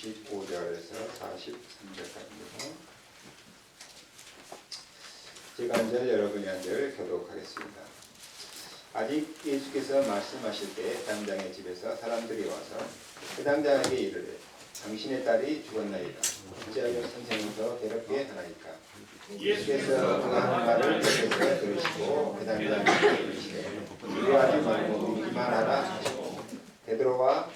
35절에서 43절까지입니다. 제가 한 절 여러분이 한 절 교독하겠습니다. 아직 예수께서 말씀하실 때 당장의 집에서 사람들이 와서 그 당장에게 이르되 당신의 딸이 죽었나이다. 어찌하여 선생을 더 괴롭게 하나이까. 예수께서 그가 하는 말을 옆에서 들으시고 그 당장에게 이르시되 두려워하지 말고 믿기만 하라 하시고 베드로와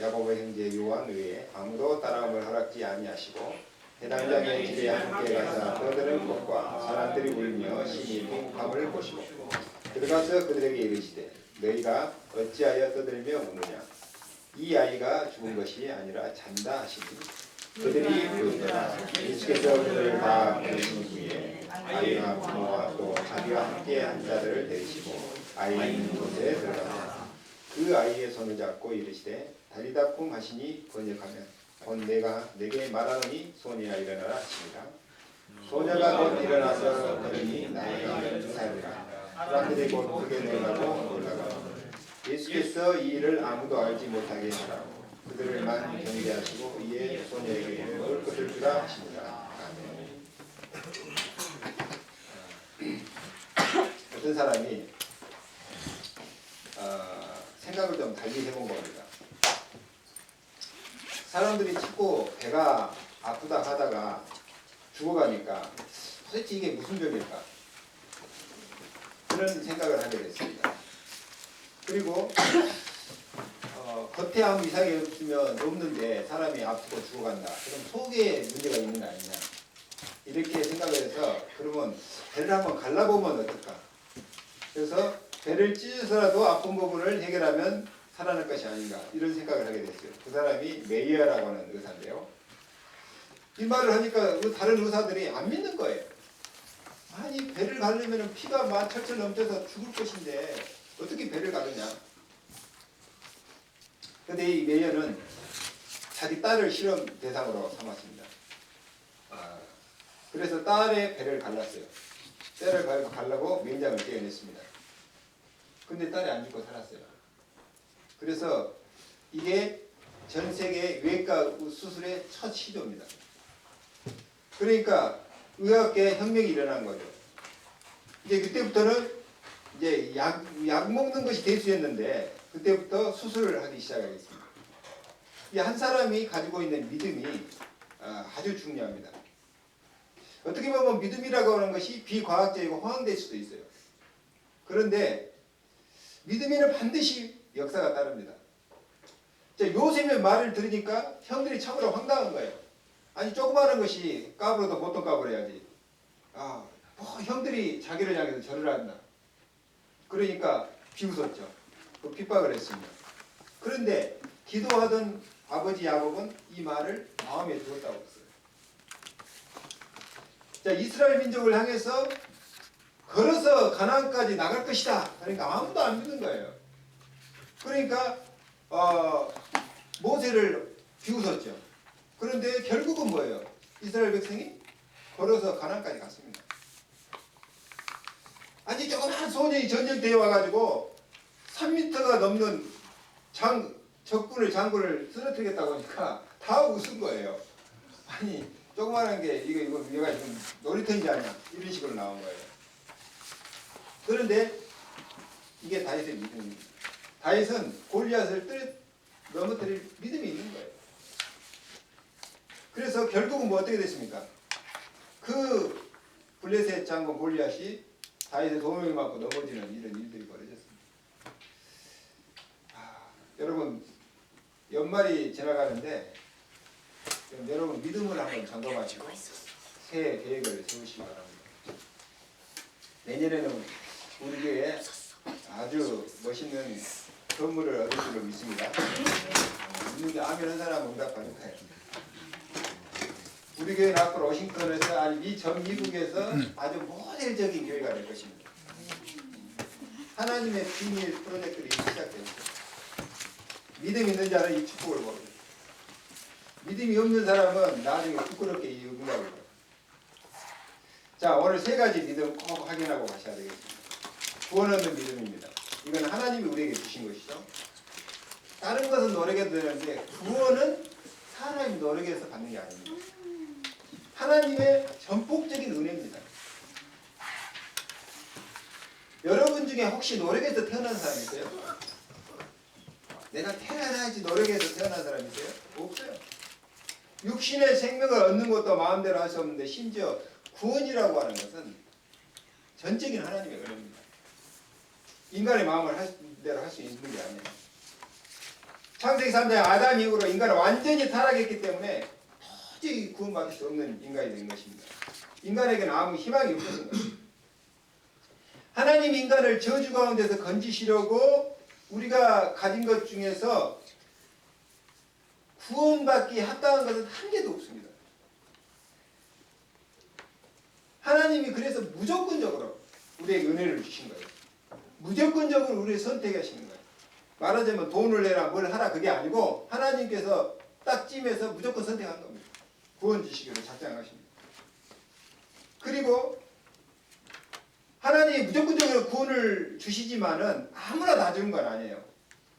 야고보 형제 요한 외에 아무도 따라옴을 허락지 아니하시고 해당장의 집에 함께 가서 떠드는 것과 사람들이 울며 심히 행복함을 보시고 들어가서 그들에게 이르시되 너희가 어찌하여 떠들며 우느냐. 이 아이가 죽은 것이 아니라 잔다 하시니 그들이 부르더라. 예수께서 그들을 다 부르신 후에 아이와 부모와 또 자기와 함께 한 자들을 데리시고 아이 있는 곳에 들어가서 그 아이의 손을 잡고 이르시되 달리다 쿵 하시니 번역하면 곧 내가 내게 말하노니 소녀야 일어나라 하시니라. 소녀가 곧 일어나서 걸으니 나이가 12살이라. 사람들이 곧 크게 놀라고 놀라고 예수께서 이 일을 아무도 알지 못하게 하라고 그들을만 경계하시고 이에 소녀에게 올 것을 주라 하시니라. 아멘. 어떤 사람이 생각을 좀 달리 해본 겁니다. 사람들이 자꾸 배가 아프다 하다가 죽어가니까 도대체 이게 무슨 병일까? 그런 생각을 하게 됐습니다. 그리고 겉에 아무 이상이 없는데 사람이 아프고 죽어간다. 그럼 속에 문제가 있는 거 아니냐. 이렇게 생각을 해서 그러면 배를 한번 갈라보면 어떨까? 그래서 배를 찢어서라도 아픈 부분을 해결하면 살아날 것이 아닌가 이런 생각을 하게 됐어요. 그 사람이 메이어라고 하는 의사인데요. 이 말을 하니까 다른 의사들이 안 믿는 거예요. 아니 배를 가르면 피가 막 철철 넘쳐서 죽을 것인데 어떻게 배를 가르냐. 그런데 이 메이어는 자기 딸을 실험 대상으로 삼았습니다. 그래서 딸의 배를 갈랐어요. 딸을 갈라고 맹장을 떼어냈습니다. 근데 딸이 안 죽고 살았어요. 그래서 이게 전 세계 외과 수술의 첫 시도입니다. 그러니까 의학계 혁명이 일어난 거죠. 이제 그때부터는 이제 약 먹는 것이 대수였는데 그때부터 수술을 하기 시작하겠습니다. 이 한 사람이 가지고 있는 믿음이 아주 중요합니다. 어떻게 보면 믿음이라고 하는 것이 비과학적이고 허황될 수도 있어요. 그런데 믿음에는 반드시 역사가 따릅니다. 요셉의 말을 들으니까 형들이 참으로 황당한 거예요. 아니 조그마한 것이 까불어도 보통 까불어야지. 형들이 자기를 향해서 절을 한다. 그러니까 비웃었죠. 핍박을 했습니다. 그런데 기도하던 아버지 야곱은 이 말을 마음에 두었다고 했어요. 이스라엘 민족을 향해서 걸어서 가나안까지 나갈 것이다. 그러니까 아무도 안 믿는 거예요. 그러니까 모세를 비웃었죠. 그런데 결국은 뭐예요? 이스라엘 백성이 걸어서 가나안까지 갔습니다. 아니 조그만 소년이 전쟁대에 와가지고 3m가 넘는 장군을 쓰러뜨리겠다고 하니까 다 웃은 거예요. 아니 조그만한 게 이거 얘가 지금 놀이터인지 아냐 이런 식으로 나온 거예요. 그런데 이게 다윗의 믿음입니다. 다윗은 골리앗을 넘어뜨릴 믿음이 있는 거예요. 그래서 결국은 어떻게 됐습니까? 그 블레셋 장군 골리앗이 다윗의 도움을 맞고 넘어지는 이런 일들이 벌어졌습니다. 여러분 연말이 지나가는데 여러분 믿음을 한번 점검하시고 새해 계획을 세우시기 바랍니다. 내년에는 우리 교회에 아주 멋있는 선물을 얻을 줄로 믿습니다. 있는데 아멘 한 사람 응답하는 거예요. 우리 교회는 앞으로 워싱턴에서 아니 전 미국에서 아주 모델적인 교회가 될 것입니다. 하나님의 비밀 프로젝트를 시작됩니다. 믿음 있는 자는 이 축복을 봅니다. 믿음이 없는 사람은 나중에 부끄럽게 이 응답을 봐요. 자, 오늘 세 가지 믿음 꼭 확인하고 가셔야 되겠습니다. 구원 얻는 믿음입니다. 이건 하나님이 우리에게 주신 것이죠. 다른 것은 노력해도 되는데 구원은 사람이 노력해서 받는 게 아닙니다. 하나님의 전폭적인 은혜입니다. 여러분 중에 혹시 노력해서 태어난 사람 있어요? 내가 태어나야지 노력해서 태어난 사람 있어요? 없어요. 육신의 생명을 얻는 것도 마음대로 할 수 없는데 심지어 구원이라고 하는 것은 전적인 하나님의 은혜입니다. 인간의 마음을 할 대로 할 수 있는 게 아니에요. 창세기 3장 아담 이후로 인간은 완전히 타락했기 때문에 도저히 구원받을 수 없는 인간이 된 것입니다. 인간에게는 아무 희망이 없었던 것입니다. 하나님 인간을 저주 가운데서 건지시려고 우리가 가진 것 중에서 구원받기 합당한 것은 한 개도 없습니다. 하나님이 그래서 무조건적으로 우리에게 은혜를 주신 거예요. 무조건적으로 우리를 선택하시는 거예요. 말하자면 돈을 내라 뭘 하라 그게 아니고 하나님께서 딱 찜해서 무조건 선택한 겁니다. 구원 주시기로 작정하십니다. 그리고 하나님이 무조건적으로 구원을 주시지만은 아무나 다 주는 건 아니에요.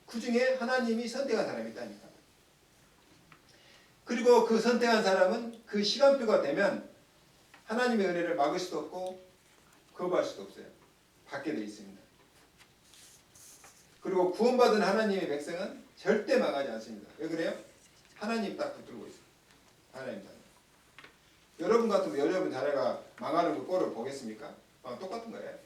그 중에 하나님이 선택한 사람이 있다니까. 그리고 그 선택한 사람은 그 시간표가 되면 하나님의 은혜를 막을 수도 없고 거부할 수도 없어요. 받게 되어 있습니다. 그리고 구원받은 하나님의 백성은 절대 망하지 않습니다. 왜 그래요? 하나님 딱 붙들고 있어요. 하나님 자녀. 여러분 같으면 여러분 자녀가 망하는 그 꼴을 보겠습니까? 똑같은 거예요.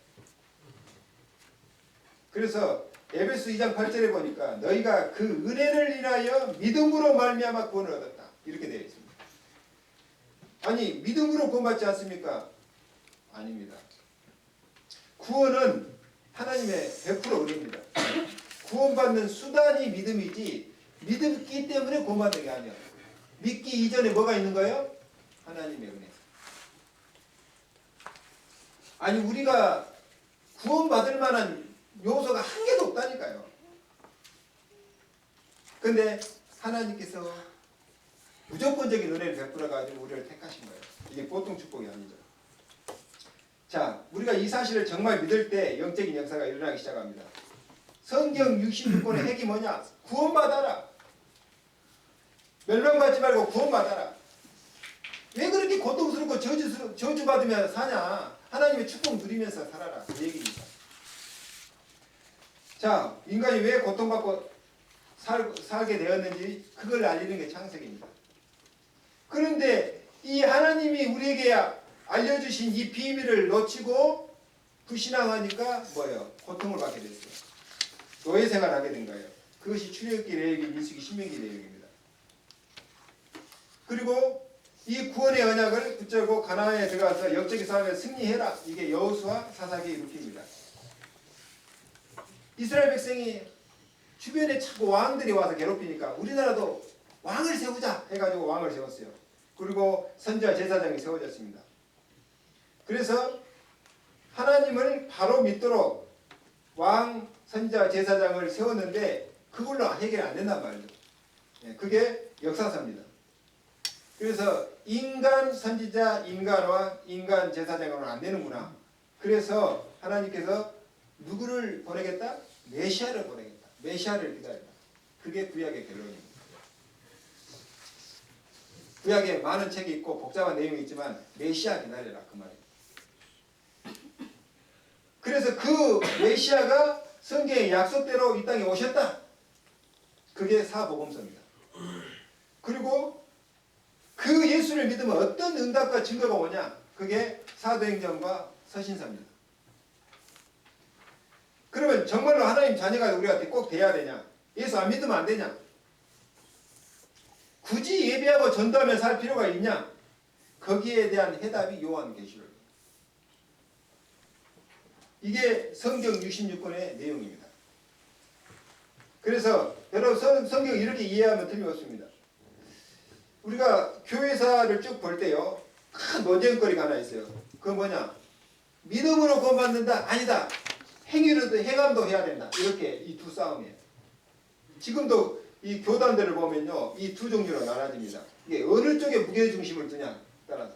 그래서 에베소 2장 8절에 보니까 너희가 그 은혜를 인하여 믿음으로 말미암아 구원을 얻었다. 이렇게 되어 있습니다. 아니 믿음으로 구원받지 않습니까? 아닙니다. 구원은 하나님의 100% 은혜입니다. 구원받는 수단이 믿음이지 믿기 때문에 구원받는 게 아니야. 믿기 이전에 뭐가 있는 거예요? 하나님의 은혜. 아니 우리가 구원받을 만한 요소가 한 개도 없다니까요. 근데 하나님께서 무조건적인 은혜를 베풀어 가지고 우리를 택하신 거예요. 이게 보통 축복이 아니죠. 자, 우리가 이 사실을 정말 믿을 때 영적인 역사가 일어나기 시작합니다. 성경 66권의 핵이 뭐냐? 구원받아라. 멸망받지 말고 구원받아라. 왜 그렇게 고통스럽고 저주받으며 사냐? 하나님의 축복 누리면서 살아라. 그 얘기입니다. 자, 인간이 왜 고통받고 살게 되었는지 그걸 알리는 게 창세기입니다. 그런데 이 하나님이 우리에게 알려주신 이 비밀을 놓치고 불신앙하니까 뭐예요? 고통을 받게 됐어요. 노예 생활하게 된 거예요. 그것이 출애굽기, 레위기, 민수기, 신명기 내용입니다. 그리고 이 구원의 언약을 붙잡고 가나안에 들어가서 영적인 싸움에 승리해라. 이게 여호수아 사사기의 루트입니다. 이스라엘 백성이 주변에 자꾸 왕들이 와서 괴롭히니까 우리나라도 왕을 세우자 해가지고 왕을 세웠어요. 그리고 선지자 제사장이 세워졌습니다. 그래서 하나님을 바로 믿도록 왕, 선지자, 제사장을 세웠는데 그걸로 해결이 안 된단 말이죠. 그게 역사서입니다. 그래서 인간 선지자, 인간과 인간 제사장으로는 안 되는구나. 그래서 하나님께서 누구를 보내겠다? 메시아를 보내겠다. 메시아를 기다린다. 그게 구약의 결론입니다. 구약에 많은 책이 있고 복잡한 내용이 있지만 메시아 기다려라 그 말이에요. 그래서 그 메시아가 성경의 약속대로 이 땅에 오셨다. 그게 사복음서입니다. 그리고 그 예수를 믿으면 어떤 응답과 증거가 오냐? 그게 사도행전과 서신서입니다. 그러면 정말로 하나님 자녀가 우리가 꼭 돼야 되냐? 예수 안 믿으면 안 되냐? 굳이 예배하고 전도하며 살 필요가 있냐? 거기에 대한 해답이 요한계시록. 이게 성경 66권의 내용입니다. 그래서 여러분 성경 이렇게 이해하면 틀림없습니다. 우리가 교회사를 쭉 볼 때요. 큰 논쟁거리가 하나 있어요. 그건 뭐냐? 믿음으로 구원받는다? 아니다. 행위로도 행함도 해야 된다. 이렇게 이 두 싸움이에요. 지금도 이 교단들을 보면요. 이 두 종류로 나눠집니다. 이게 어느 쪽에 무게중심을 두냐 따라서.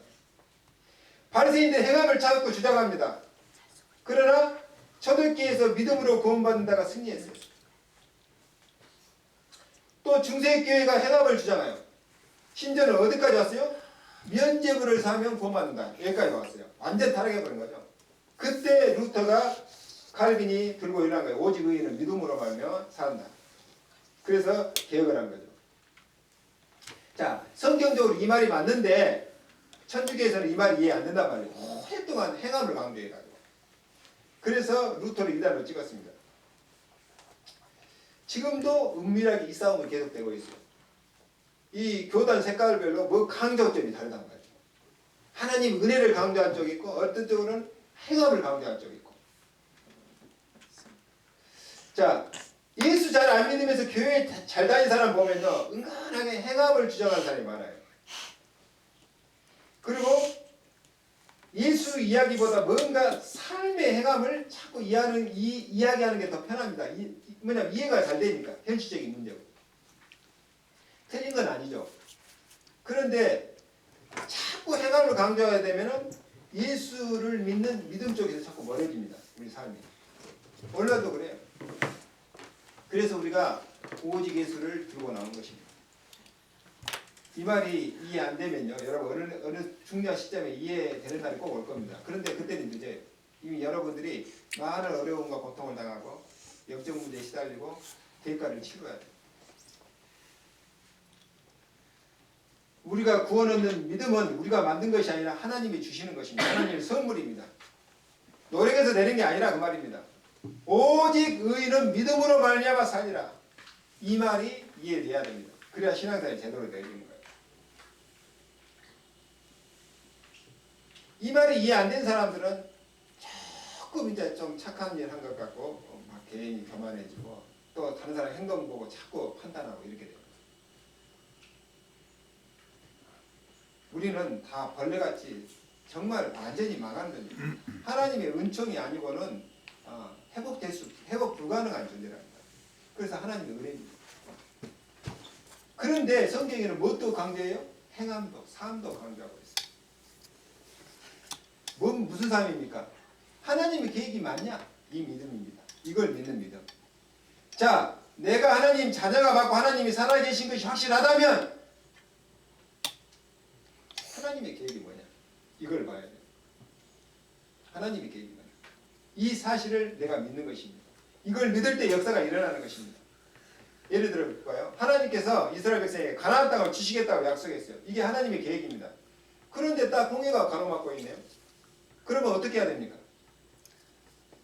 바리새인들 행함을 찾고 주장합니다. 그러나 초대교회에서 믿음으로 구원받는다가 승리했어요. 또 중세교회가 행함을 주장해요. 심지어는 어디까지 왔어요? 면죄부를 사면 구원받는다. 여기까지 왔어요. 완전 타락해버린 거죠. 그때 루터가 칼빈이 들고 일어난 거예요. 오직 의인은 믿음으로 말며 산다. 그래서 개혁을 한 거죠. 자, 성경적으로 이 말이 맞는데 천주교에서는 이 말이 이해 안 된단 말이에요. 오랫동안 행함을 강조해가지고. 그래서 루터를 이단으로 찍었습니다. 지금도 은밀하게 이 싸움은 계속되고 있어요. 이 교단 색깔별로 뭐 강조점이 다르단 말이에요. 하나님 은혜를 강조한 쪽이 있고 어떤 쪽으로는 행함을 강조한 쪽이 있고. 자, 예수 잘 안 믿으면서 교회 잘 다니는 사람 보면요, 은근하게 행함을 주장하는 사람이 많아요. 그리고 예수 이야기보다 뭔가 삶의 행함을 자꾸 이야기하는 게 더 편합니다. 뭐냐면 이해가 잘 되니까, 현실적인 문제고. 틀린 건 아니죠. 그런데 자꾸 행함을 강조해야 되면은 예수를 믿는 믿음 쪽에서 자꾸 멀어집니다. 우리 삶이. 오늘도 그래요. 그래서 우리가 오직 예수를 들고 나온 것입니다. 이 말이 이해 안 되면요, 여러분 어느 중요한 시점에 이해되는 날이 꼭 올 겁니다. 그런데 그때는 이제 이미 여러분들이 많은 어려움과 고통을 당하고 영적 문제에 시달리고 대가를 치러야 돼요. 우리가 구원 얻는 믿음은 우리가 만든 것이 아니라 하나님이 주시는 것입니다. 하나님의 선물입니다. 노력해서 되는 게 아니라 그 말입니다. 오직 의인은 믿음으로 말미암아 살리라. 이 말이 이해돼야 됩니다. 그래야 신앙생활이 제대로 되는 거예요. 이 말이 이해 안 된 사람들은 조금 이제 좀 착한 일 한 것 같고 막 괜히 교만해지고 또 다른 사람 행동 보고 자꾸 판단하고 이렇게 돼요. 우리는 다 벌레같이 정말 완전히 망하는 겁니다. 하나님의 은총이 아니고는 회복 불가능한 존재랍니다. 그래서 하나님의 은혜입니다. 그런데 성경에는 무엇도 강조해요? 행함도, 삶도 강조하고 있어요. 무슨 삶입니까? 하나님의 계획이 맞냐? 이 믿음입니다. 이걸 믿는 믿음. 자, 내가 하나님 자녀가 받고 하나님이 살아계신 것이 확실하다면 하나님의 계획이 뭐냐? 이걸 봐야 돼요. 하나님의 계획이 뭐냐? 이 사실을 내가 믿는 것입니다. 이걸 믿을 때 역사가 일어나는 것입니다. 예를 들어 볼까요? 하나님께서 이스라엘 백성에게 가나안 땅을 주시겠다고 약속했어요. 이게 하나님의 계획입니다. 그런데 딱 홍해가 가로막고 있네요. 그러면 어떻게 해야 됩니까?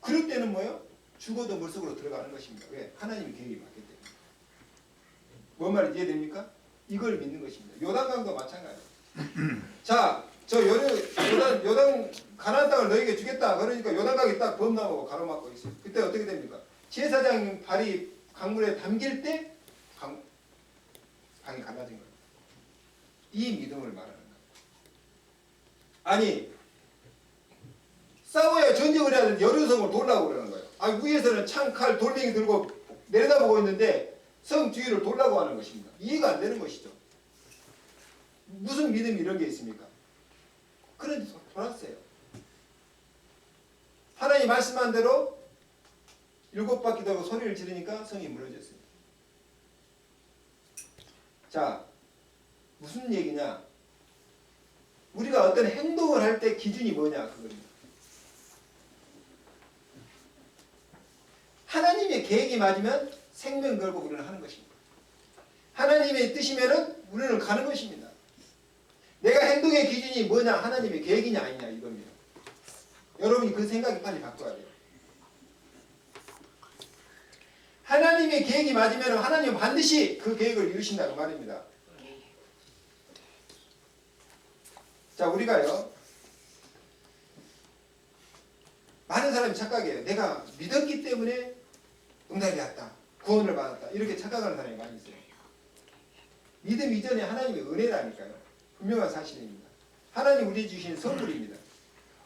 그럴 때는 뭐예요? 죽어도 물속으로 들어가는 것입니다. 왜? 하나님의 계획이 맞기 때문에. 뭔 말인지 이해됩니까? 이걸 믿는 것입니다. 요단강도 마찬가지예요. 자, 저 요단 가나안 땅을 너에게 주겠다. 그러니까 요단강이 딱 범람하고 가로막고 있어요. 그때 어떻게 됩니까? 제사장 발이 강물에 담길 때 강이 갈라진 거예요. 이 믿음을 말하는 거예요. 아니, 싸워야 전쟁을 해야 되는데 여리고성을 돌라고 그러는 거예요. 위에서는 창, 칼, 돌멩이 들고 내려다보고 있는데 성 뒤를 돌라고 하는 것입니다. 이해가 안 되는 것이죠. 무슨 믿음이 이런 게 있습니까? 그런데 돌았어요. 하나님 말씀한 대로 7바퀴 돌고 소리를 지르니까 성이 무너졌어요. 자, 무슨 얘기냐? 우리가 어떤 행동을 할 때 기준이 뭐냐? 그겁니다. 하나님의 계획이 맞으면 생명 걸고 우리는 하는 것입니다. 하나님의 뜻이면은 우리는 가는 것입니다. 내가 행동의 기준이 뭐냐? 하나님의 계획이냐 아니냐 이겁니다. 여러분이 그 생각이 빨리 바꿔야 돼요. 하나님의 계획이 맞으면 하나님은 반드시 그 계획을 이루신다고 말입니다. 자, 우리가요, 많은 사람이 착각해요. 내가 믿었기 때문에 응답이 왔다, 구원을 받았다, 이렇게 착각하는 사람이 많이 있어요. 믿음 이전에 하나님의 은혜라니까요. 분명한 사실입니다. 하나님 우리 주신 선물입니다.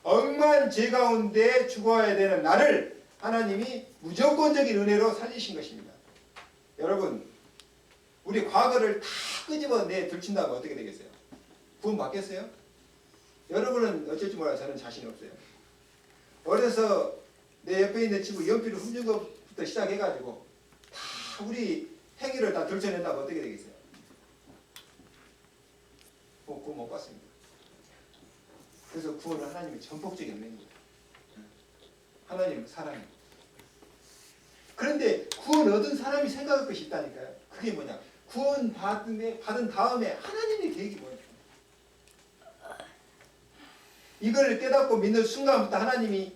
억만 죄 가운데 죽어야 되는 나를 하나님이 무조건적인 은혜로 살리신 것입니다. 여러분, 우리 과거를 다 끄집어내 들친다면 어떻게 되겠어요? 구원 받겠어요? 여러분은 어쩔지 몰라요. 저는 자신 없어요. 어려서 내 옆에 있는 친구 연필을 훔친 것부터 시작해가지고 다 우리 행위를 다 들춰낸다면 어떻게 되겠어요? 구원 못 받습니다. 그래서 구원은 하나님의 전폭적인 은혜입니다. 하나님의 사랑입니다. 그런데 구원 얻은 사람이 생각할 것이 있다니까요. 그게 뭐냐? 구원 받은 다음에 하나님의 계획이 뭐냐? 이걸 깨닫고 믿는 순간부터 하나님이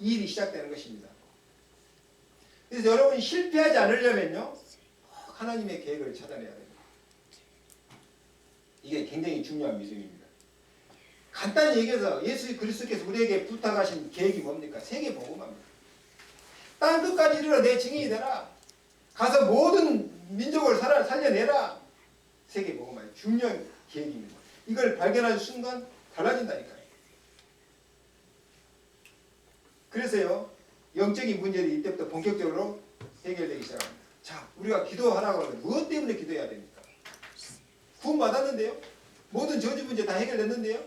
이 일이 시작되는 것입니다. 그래서 여러분이 실패하지 않으려면요, 하나님의 계획을 찾아내야 됩니다. 이게 굉장히 중요한 믿음입니다. 간단히 얘기해서 예수 그리스도께서 우리에게 부탁하신 계획이 뭡니까? 세계복음화입니다. 땅 끝까지 이르러 내 증인이 되라. 가서 모든 민족을 살려내라. 세계복음화의 중요한 계획입니다. 이걸 발견하는 순간 달라진다니까요. 그래서요, 영적인 문제들이 이때부터 본격적으로 해결되기 시작합니다. 자, 우리가 기도하라고 하면 무엇 때문에 기도해야 됩니까? 구원 받았는데요. 모든 저주 문제 다 해결됐는데요.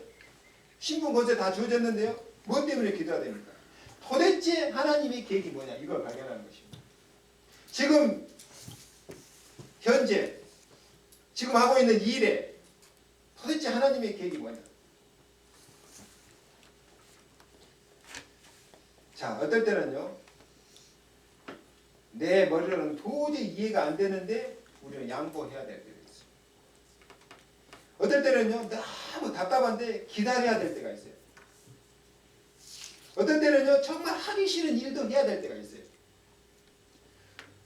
신분 권세 다 주어졌는데요. 무엇 때문에 기도해야 됩니까? 도대체 하나님의 계획이 뭐냐? 이걸 발견하는 것입니다. 지금 현재 지금 하고 있는 이 일에 도대체 하나님의 계획이 뭐냐? 자, 어떨 때는요, 내 머리로는 도저히 이해가 안 되는데 우리는 양보해야 될 때가 있어요. 어떨 때는요, 너무 답답한데 기다려야 될 때가 있어요. 어떨 때는요, 정말 하기 싫은 일도 해야 될 때가 있어요.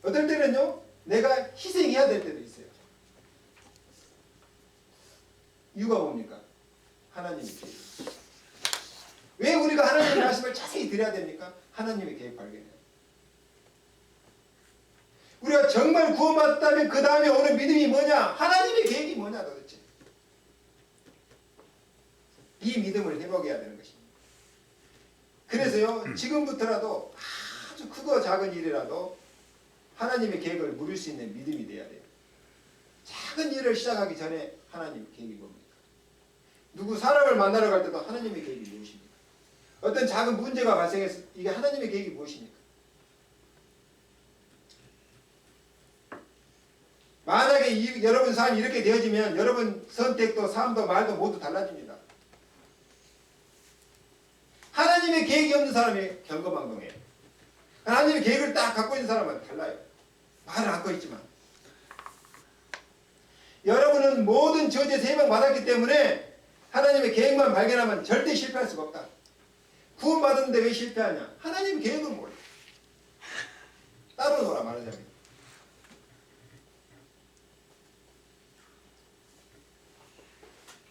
어떨 때는요, 내가 희생해야 될 때도 있어요. 이유가 뭡니까? 하나님의 계획. 왜 우리가 하나님의 말씀을 자세히 들어야 됩니까? 하나님의 계획 발견해요. 우리가 정말 구원받았다면 그 다음에 오는 믿음이 뭐냐? 하나님의 계획이 뭐냐 도대체? 이 믿음을 회복해야 되는 것입니다. 그래서요, 지금부터라도 아주 크고 작은 일이라도 하나님의 계획을 물을 수 있는 믿음이 돼야 돼요. 작은 일을 시작하기 전에 하나님의 계획이 뭡니까? 누구 사람을 만나러 갈 때도 하나님의 계획이 무엇입니까? 어떤 작은 문제가 발생해서 이게 하나님의 계획이 무엇입니까? 만약에 여러분 삶이 이렇게 되어지면 여러분 선택도 삶도 말도 모두 달라집니다. 하나님의 계획이 없는 사람이 경거망동해요. 하나님의 계획을 딱 갖고 있는 사람은 달라요. 말을 갖고 있지만. 여러분은 모든 저주에 세명 받았기 때문에 하나님의 계획만 발견하면 절대 실패할 수가 없다. 구원받았는데 왜 실패하냐? 하나님의 계획은 몰라. 따로 놀아 말하자면.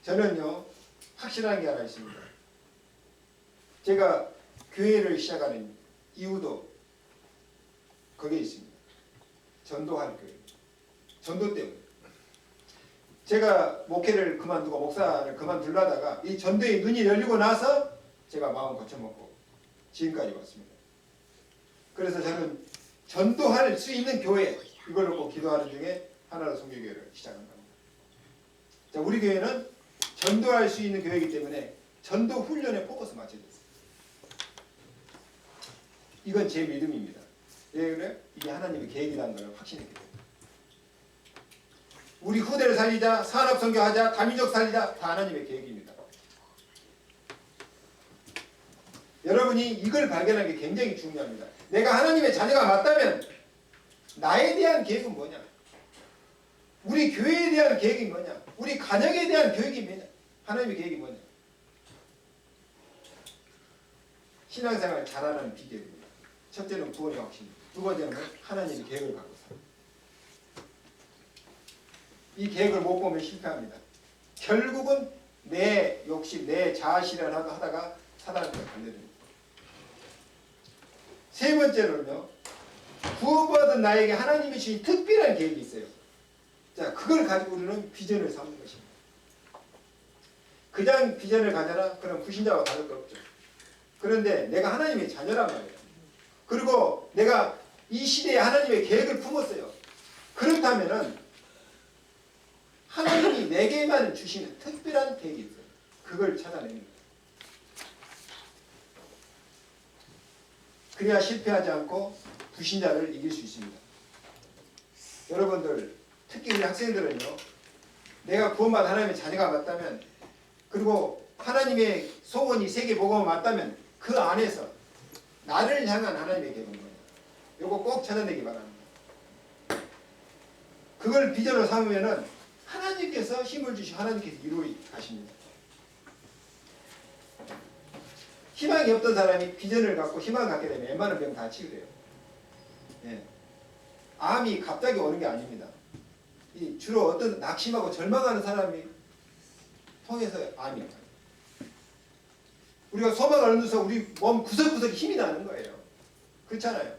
저는요, 확실한 게 하나 있습니다. 제가 교회를 시작하는 이유도 거기에 있습니다. 전도할 교회. 전도 때문에. 제가 목회를 그만두고 목사를 그만두려다가 이 전도의 눈이 열리고 나서 제가 마음 고쳐먹고 지금까지 왔습니다. 그래서 저는 전도할 수 있는 교회, 이걸 놓고 기도하는 중에 하나로 선교교회를 시작한 겁니다. 자, 우리 교회는 전도할 수 있는 교회이기 때문에 전도 훈련에 포커스 맞춰졌어요. 이건 제 믿음입니다. 왜 그래요? 이게 하나님의 계획이라는 걸 확신했기 때문에. 우리 후대를 살리자, 산업 선교하자, 다민족 살리자, 다 하나님의 계획입니다. 여러분이 이걸 발견하는 게 굉장히 중요합니다. 내가 하나님의 자녀가 맞다면 나에 대한 계획은 뭐냐? 우리 교회에 대한 계획이 뭐냐? 우리 가정에 대한 계획이 뭐냐? 하나님의 계획이 뭐냐? 신앙생활 잘하는 비결입니다. 첫째는 구원의 확신, 두 번째는 하나님의 계획을 갖고 살아요. 이 계획을 못 보면 실패합니다. 결국은 내 욕심, 내 자아실현을 하다가 사단한테 걸려듭니다. 세 번째로는요, 구원받은 나에게 하나님이 주신 특별한 계획이 있어요. 자, 그걸 가지고 우리는 비전을 삼는 것입니다. 그냥 비전을 가져라? 그럼 불신자와 다를 거 없죠. 그런데 내가 하나님의 자녀란 말이에요. 그리고 내가 이 시대에 하나님의 계획을 품었어요. 그렇다면은 하나님이 내게만 주시는 특별한 계획이 있어요. 그걸 찾아냅니다. 그래야 실패하지 않고 불신자를 이길 수 있습니다. 여러분들, 특히 우리 학생들은요, 내가 구원받은 하나님의 자녀가 맞다면 그리고 하나님의 소원이 세계복음이 맞다면 그 안에서 나를 향한 하나님의 계획입니다. 이거 꼭 찾아내기 바랍니다. 그걸 비전으로 삼으면은 하나님께서 힘을 주시고 하나님께서 이루어 가십니다. 희망이 없던 사람이 비전을 갖고 희망을 갖게 되면 웬만한 병 다 치유돼요. 예. 암이 갑자기 오는 게 아닙니다. 주로 어떤 낙심하고 절망하는 사람이 통해서 암이 와요. 우리가 소망을 얻어서 우리 몸 구석구석에 힘이 나는 거예요. 그렇잖아요.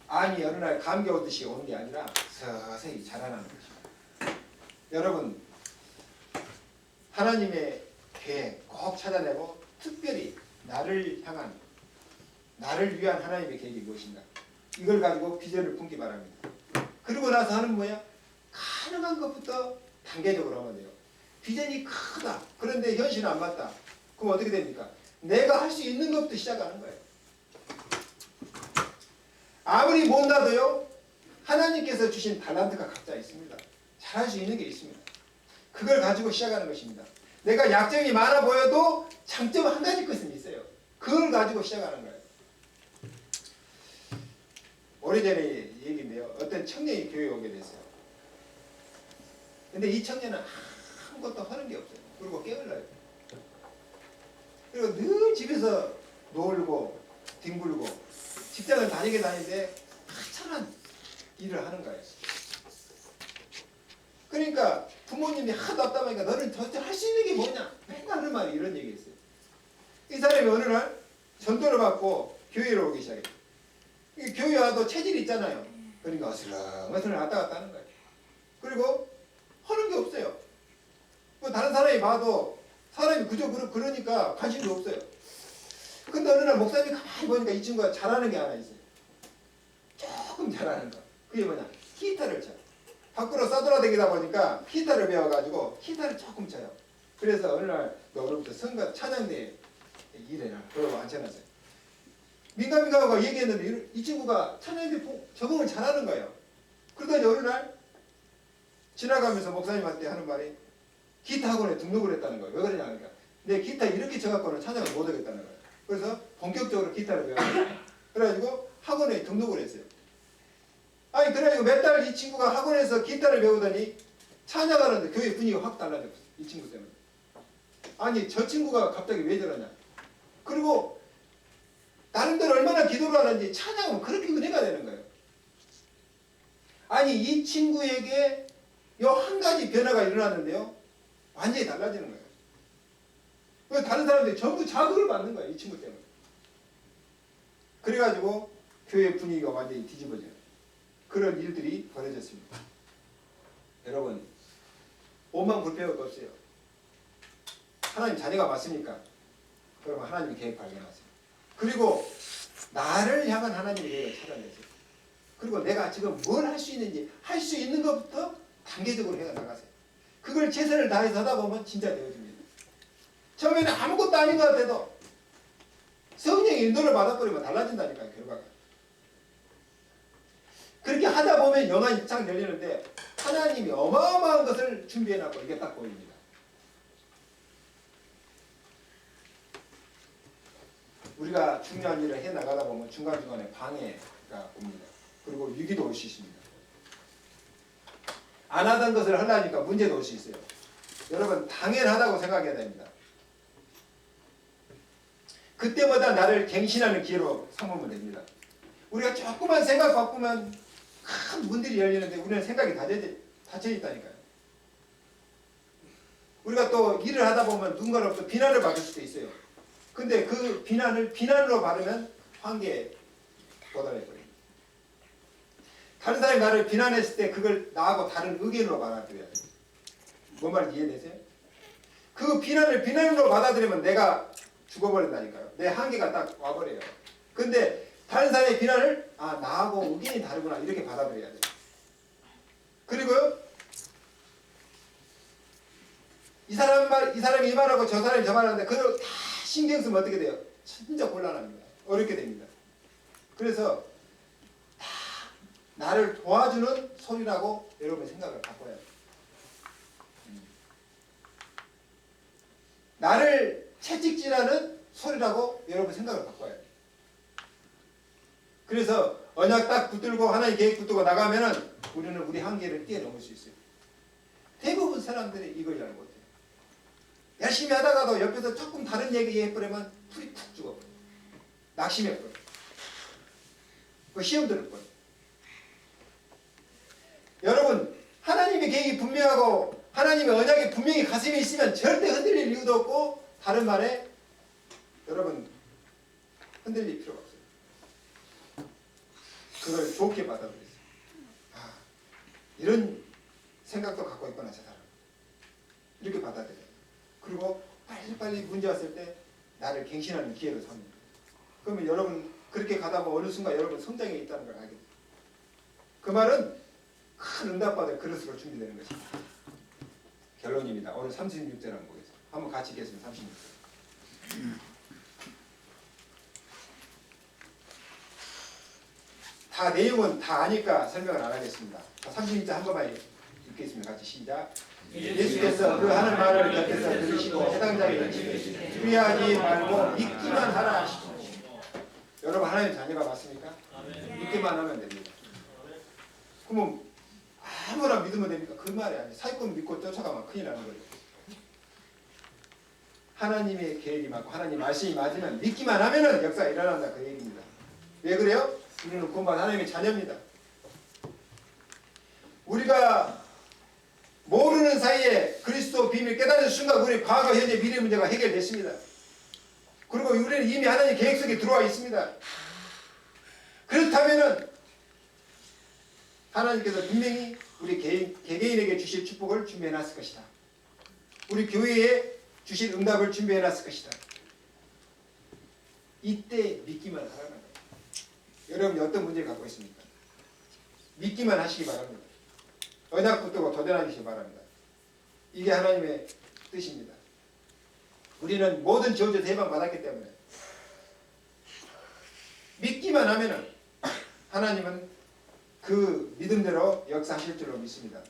암이 어느 날 감기 오듯이 오는 게 아니라 서서히 자라나는 것입니다. 여러분, 하나님의 계획 꼭 찾아내고 특별히 나를 향한, 나를 위한 하나님의 계획이 무엇인가, 이걸 가지고 비전을 품기 바랍니다. 그리고 나서 하는 뭐야? 가능한 것부터 단계적으로 하면 돼요. 비전이 크다. 그런데 현실은 안 맞다. 그럼 어떻게 됩니까? 내가 할 수 있는 것부터 시작하는 거예요. 아무리 못나도요, 하나님께서 주신 달란트가 각자 있습니다. 잘할 수 있는 게 있습니다. 그걸 가지고 시작하는 것입니다. 내가 약점이 많아 보여도 장점 한 가지 것은 있어요. 그걸 가지고 시작하는 거예요. 오래전에 얘기인데요. 어떤 청년이 교회에 오게 됐어요. 근데 이 청년은 아무것도 하는 게 없어요. 그리고 게을러요. 그리고 늘 집에서 놀고 뒹굴고 직장을 다니게 다니는데 하찮은 일을 하는 거예요. 그러니까 부모님이 하도 답답하니까 너는 도대체 할 수 있는 게 뭐냐? 맨날 하는 말이 이런 얘기했어요. 이 사람이 어느 날 전도를 받고 교회로 오기 시작해요. 교회 와도 체질이 있잖아요. 그러니까 어슬렁어슬렁 왔다 갔다 하는 거예요. 그리고 하는 게 없어요. 다른 사람이 봐도 사람이 그저 그러니까 관심도 없어요. 근데 어느 날 목사님이 가만히 보니까 이 친구가 잘하는 게 하나 있어요. 조금 잘하는 거. 그게 뭐냐? 기타를 쳐요. 밖으로 싸돌아다니다 보니까 기타를 배워가지고 기타를 조금 쳐요. 그래서 어느 날 너 오늘부터 선거 찬양대에 일해라. 그러고 앉혀놨어요. 민감민감하고 얘기했는데 이 친구가 찬양대 적응을 잘하는 거예요. 그러더니 어느 날 지나가면서 목사님한테 하는 말이 기타 학원에 등록을 했다는 거예요. 왜 그러냐 하니까 내 기타 이렇게 쳐갖고는 찬양을 못 하겠다는 거예요. 그래서 본격적으로 기타를 배웠어요. 그래가지고 학원에 등록을 했어요. 아니 그래가지고 몇 달 이 친구가 학원에서 기타를 배우더니 찬양하는데 교회 분위기가 확 달라졌어요. 이 친구 때문에. 아니 저 친구가 갑자기 왜 저러냐. 그리고 나름대로 얼마나 기도를 하는지 찬양은 그렇게 은혜가 되는 거예요. 아니 이 친구에게 요 한 가지 변화가 일어났는데요. 완전히 달라지는 거예요. 다른 사람들이 전부 자극을 받는 거예요. 이 친구 때문에. 그래가지고 교회 분위기가 완전히 뒤집어져요. 그런 일들이 벌어졌습니다. 여러분, 오만 불평할 거 없어요. 하나님 자녀가 맞습니까? 그러면 하나님의 계획 발견하세요. 그리고 나를 향한 하나님의 계획을 찾아내세요. 그리고 내가 지금 뭘 할 수 있는지 할 수 있는 것부터 단계적으로 해 나가세요. 그걸 최선을 다해서 하다 보면 진짜 되어집니다. 처음에는 아무것도 아닌 것 같아도 성령의 인도를 받아버리면 달라진다니까요. 결과가. 그렇게 하다 보면 영안이 쫙 열리는데 하나님이 어마어마한 것을 준비해놨고 이게 딱 보입니다. 우리가 중요한 일을 해나가다 보면 중간중간에 방해가 옵니다. 그리고 위기도 올 수 있습니다. 안 하던 것을 하려니까 문제도 올 수 있어요. 여러분 당연하다고 생각해야 됩니다. 그때마다 나를 갱신하는 기회로 삼으면 됩니다. 우리가 조금만 생각 바꾸면 큰 문들이 열리는데 우리는 생각이 닫혀 있다니까요. 우리가 또 일을 하다 보면 누군가로부터 비난을 받을 수도 있어요. 근데 그 비난을 비난으로 받으면 한계에 도달해버립니다. 다른 사람이 나를 비난했을 때 그걸 나하고 다른 의견으로 받아들여야 돼요. 뭔 말인지 이해되세요? 그 비난을 비난으로 받아들이면 내가 죽어버린다니까요. 내 한계가 딱 와버려요. 근데 다른 사람의 비난을 나하고 의견이 다르구나 이렇게 받아들여야 돼요. 그리고 이 사람이 이 말하고 저 사람이 저 말하는데 그걸 다 신경 쓰면 어떻게 돼요? 진짜 곤란합니다. 어렵게 됩니다. 그래서 다 나를 도와주는 소리라고 여러분의 생각을 바꿔야 돼요. 나를 채찍질하는 소리라고 여러분 생각을 바꿔야 돼요. 그래서 언약 딱 붙들고 하나님 계획 붙들고 나가면은 우리는 우리 한계를 뛰어넘을 수 있어요. 대부분 사람들이 이걸 잘 못해요. 열심히 하다가도 옆에서 조금 다른 얘기 해버리면 풀이 푹 죽어버려요. 낙심해버려요. 그 시험 들을 거예요. 여러분, 하나님의 계획이 분명하고 하나님의 언약이 분명히 가슴에 있으면 절대 흔들릴 이유도 없고, 다른 말에 여러분 흔들릴 필요가 없어요. 그걸 좋게 받아들이세요. 아, 이런 생각도 갖고 있구나 저 사람. 이렇게 받아들여요. 그리고 빨리빨리 문제 왔을 때 나를 갱신하는 기회로 삼습니다. 그러면 여러분 그렇게 가다 보면 어느 순간 여러분 성장에 있다는 걸 알게 돼요. 그 말은 큰 응답받을 그릇으로 준비되는 것입니다. 결론입니다. 오늘 36절 한번 보겠습니다. 한번 같이 읽겠습니다. 36절. 다 내용은 다 아니까 설명을 안 하겠습니다. 36절 한 번만 읽겠습니다. 같이 시작. 예수께서 그 하는 말을 곁에서 들으시고 해당자에게 주의하지 말고 믿기만 하라 하시고. 여러분 하나님 자녀가 맞습니까? 믿기만 하면 됩니다. 그러면 아무나 믿으면 됩니까? 그 말이 아니에요. 사기꾼 믿고 쫓아가면 큰일 나는 거예요. 하나님의 계획이 맞고 하나님 말씀이 맞으면 믿기만 하면은 역사가 일어난다 그 얘기입니다. 왜 그래요? 우리는 구원받은 하나님의 자녀입니다. 우리가 모르는 사이에 그리스도 비밀 깨닫는 순간 우리 과거, 현재, 미래 문제가 해결됐습니다. 그리고 우리는 이미 하나님 계획 속에 들어와 있습니다. 그렇다면은 하나님께서 분명히 우리 개개인에게 주실 축복을 준비해놨을 것이다. 우리 교회에 주실 응답을 준비해놨을 것이다. 이때 믿기만 하라는 거예요. 여러분이 어떤 문제를 갖고 있습니까? 믿기만 하시기 바랍니다. 언약 붙들고 도전하시기 바랍니다. 이게 하나님의 뜻입니다. 우리는 모든 저주 대방 받았기 때문에 믿기만 하면은 하나님은 그 믿음대로 역사하실 줄로 믿습니다.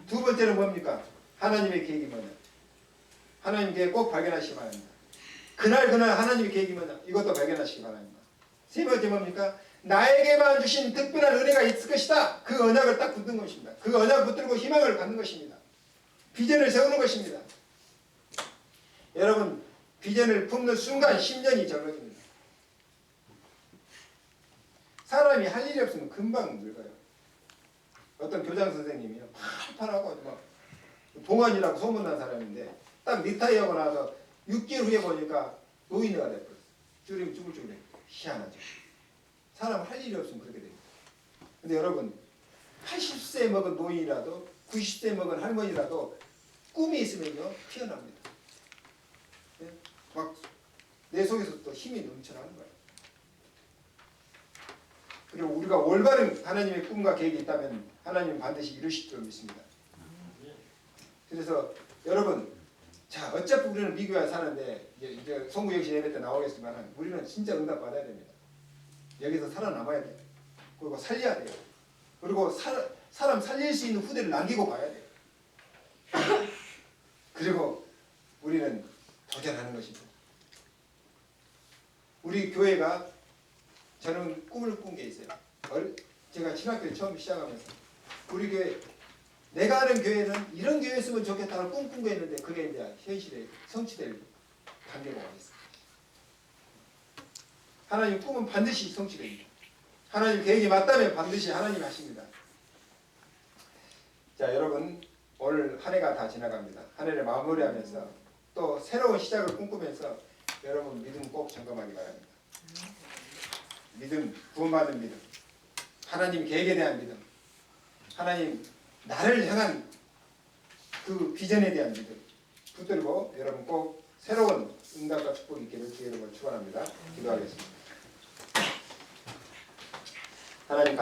두 번째는 뭡니까? 하나님의 계획이 뭐냐? 하나님 계획 꼭 발견하시기 바랍니다. 그날 하나님의 계획이 뭐냐? 이것도 발견하시기 바랍니다. 세 번째 뭡니까? 나에게만 주신 특별한 은혜가 있을 것이다. 그 언약을 딱 붙든 것입니다. 그 언약을 붙들고 희망을 갖는 것입니다. 비전을 세우는 것입니다. 여러분 비전을 품는 순간 10년이 적어집니다. 사람이 할 일이 없으면 금방 늙어요. 어떤 교장 선생님이요 팔팔하고 막 동안이라고 소문난 사람인데 딱 리타이어하고 나서 6개월 후에 보니까 노인네가 돼버렸어요. 줄이면 쭈글쭈글해. 희한하죠. 사람 할 일이 없으면 그렇게 됩니다. 근데 여러분 80세 먹은 노인이라도 90세 먹은 할머니라도 꿈이 있으면요 피어납니다. 네? 막 내 속에서 또 힘이 넘쳐나는 거예요. 그리고 우리가 올바른 하나님의 꿈과 계획이 있다면 하나님은 반드시 이루실 줄 믿습니다. 그래서 여러분 자 어차피 우리는 미국에 사는데 이제 송구역시 예배 때 나오겠지만 우리는 진짜 응답 받아야 됩니다. 여기서 살아남아야 돼요. 그리고 살려야 돼요. 그리고 사람 살릴 수 있는 후대를 남기고 가야 돼요. 그리고 우리는 도전하는 것입니다. 우리 교회가 저는 꿈을 꾼 게 있어요. 제가 신학교를 처음 시작하면서 우리 교회 내가 아는 교회는 이런 교회였으면 좋겠다고 꿈꾼 거 있는데 그게 이제 현실에 성취될 단계가 와 있어요. 하나님 꿈은 반드시 성취됩니다. 하나님 계획이 맞다면 반드시 하나님이 하십니다. 자 여러분 오늘 한 해가 다 지나갑니다. 한 해를 마무리하면서 또 새로운 시작을 꿈꾸면서 여러분 믿음 꼭 점검하기 바랍니다. 믿음, 구원받은 믿음, 하나님 계획에 대한 믿음, 하나님 나를 향한 그 비전에 대한 믿음 붙들고 여러분 꼭 새로운 응답과 축복이 있기를 주의 이름으로 축원합니다. 기도하겠습니다. 하나님